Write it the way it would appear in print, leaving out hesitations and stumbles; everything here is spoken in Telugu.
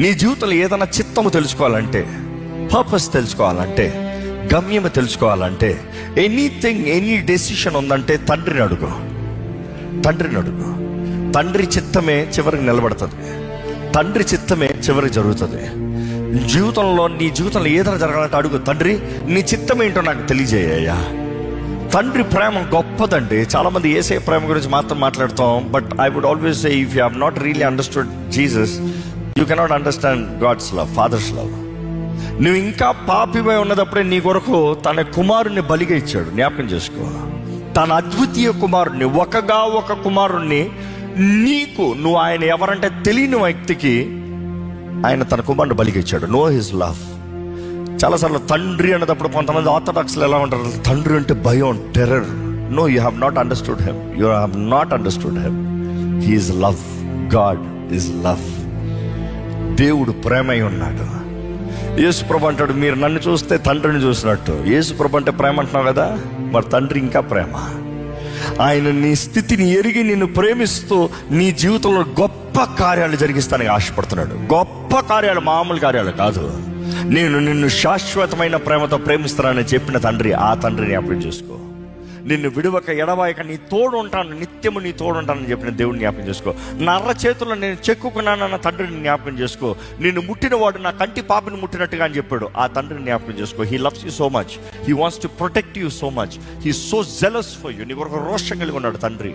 నీ జీవితంలో ఏదైనా చిత్తము తెలుసుకోవాలంటే, పర్పస్ తెలుసుకోవాలంటే, గమ్యము తెలుసుకోవాలంటే, ఎనీథింగ్ ఎనీ డెసిషన్ ఉందంటే తండ్రిని అడుగు. తండ్రి చిత్తమే చివరికి నిలబడుతుంది. తండ్రి చిత్తమే చివరికి జరుగుతుంది. జీవితంలో నీ జీవితంలో ఏదైనా జరగాలంటే అడుగు, తండ్రి నీ చిత్తం ఏంటో నాకు తెలియజేయ్యా. తండ్రి ప్రేమ గొప్పదండి. చాలామంది యేసయ్య ప్రేమ గురించి మాత్రం మాట్లాడతాం. But I would always say, if you have not really understood Jesus, you cannot understand God's love, father's love. నువ్వు ఇంకా పాపిపై ఉన్నదప్పుడే నీ కొరకు తన కుమారుణ్ణి బలిగా ఇచ్చాడు. జ్ఞాపకం చేసుకో. తన అద్వితీయ కుమారుణ్ణి, ఒక కుమారుణ్ణి నీకు, నువ్వు ఆయన ఎవరంటే తెలియని వ్యక్తికి ఆయన తన కుమారుని బలిగా ఇచ్చాడు. No his love. చాలాసార్లు తండ్రి అనేటప్పుడు కొంతమంది ఆర్థడాక్స్లు ఎలా ఉంటారు, తండ్రి అంటే భయం, terror. No, you have not understood him. You have not understood him. He is love. God is love. దేవుడు ప్రేమై ఉన్నాడు. యేసుప్రభు అంటాడు, మీరు నన్ను చూస్తే తండ్రిని చూసినట్టు. యేసుప్రభు అంటే ప్రేమ అంటున్నావు కదా, మరి తండ్రి ఇంకా ప్రేమ. ఆయన నీ స్థితిని ఎరిగి నిన్ను ప్రేమిస్తూ నీ జీవితంలో గొప్ప కార్యాలు జరిగిస్తానికి ఆశపడుతున్నాడు. గొప్ప కార్యాలు, మామూలు కార్యాలు కాదు. నేను నిన్ను శాశ్వతమైన ప్రేమతో ప్రేమిస్తానని చెప్పిన తండ్రి, ఆ తండ్రిని జ్ఞాపకం చేసుకో. నిన్ను విడువక ఎడబాయక నీ తోడు ఉంటాను, నిత్యము నీ తోడు ఉంటానని చెప్పిన దేవుడిని జ్ఞాపకం చేసుకో. నా అర్ర చేతుల్లో నేను చెక్కుకున్నానన్న తండ్రిని జ్ఞాపకం చేసుకో. నిన్ను ముట్టిన వాడు నా కంటి పాపిని ముట్టినట్టుగా అని చెప్పాడు, ఆ తండ్రిని జ్ఞాపకం చేసుకో. He loves you so much. He wants to protect you so much. He so jealous for you. నీ కొరకు రోషం కలిగి ఉన్నాడు తండ్రి.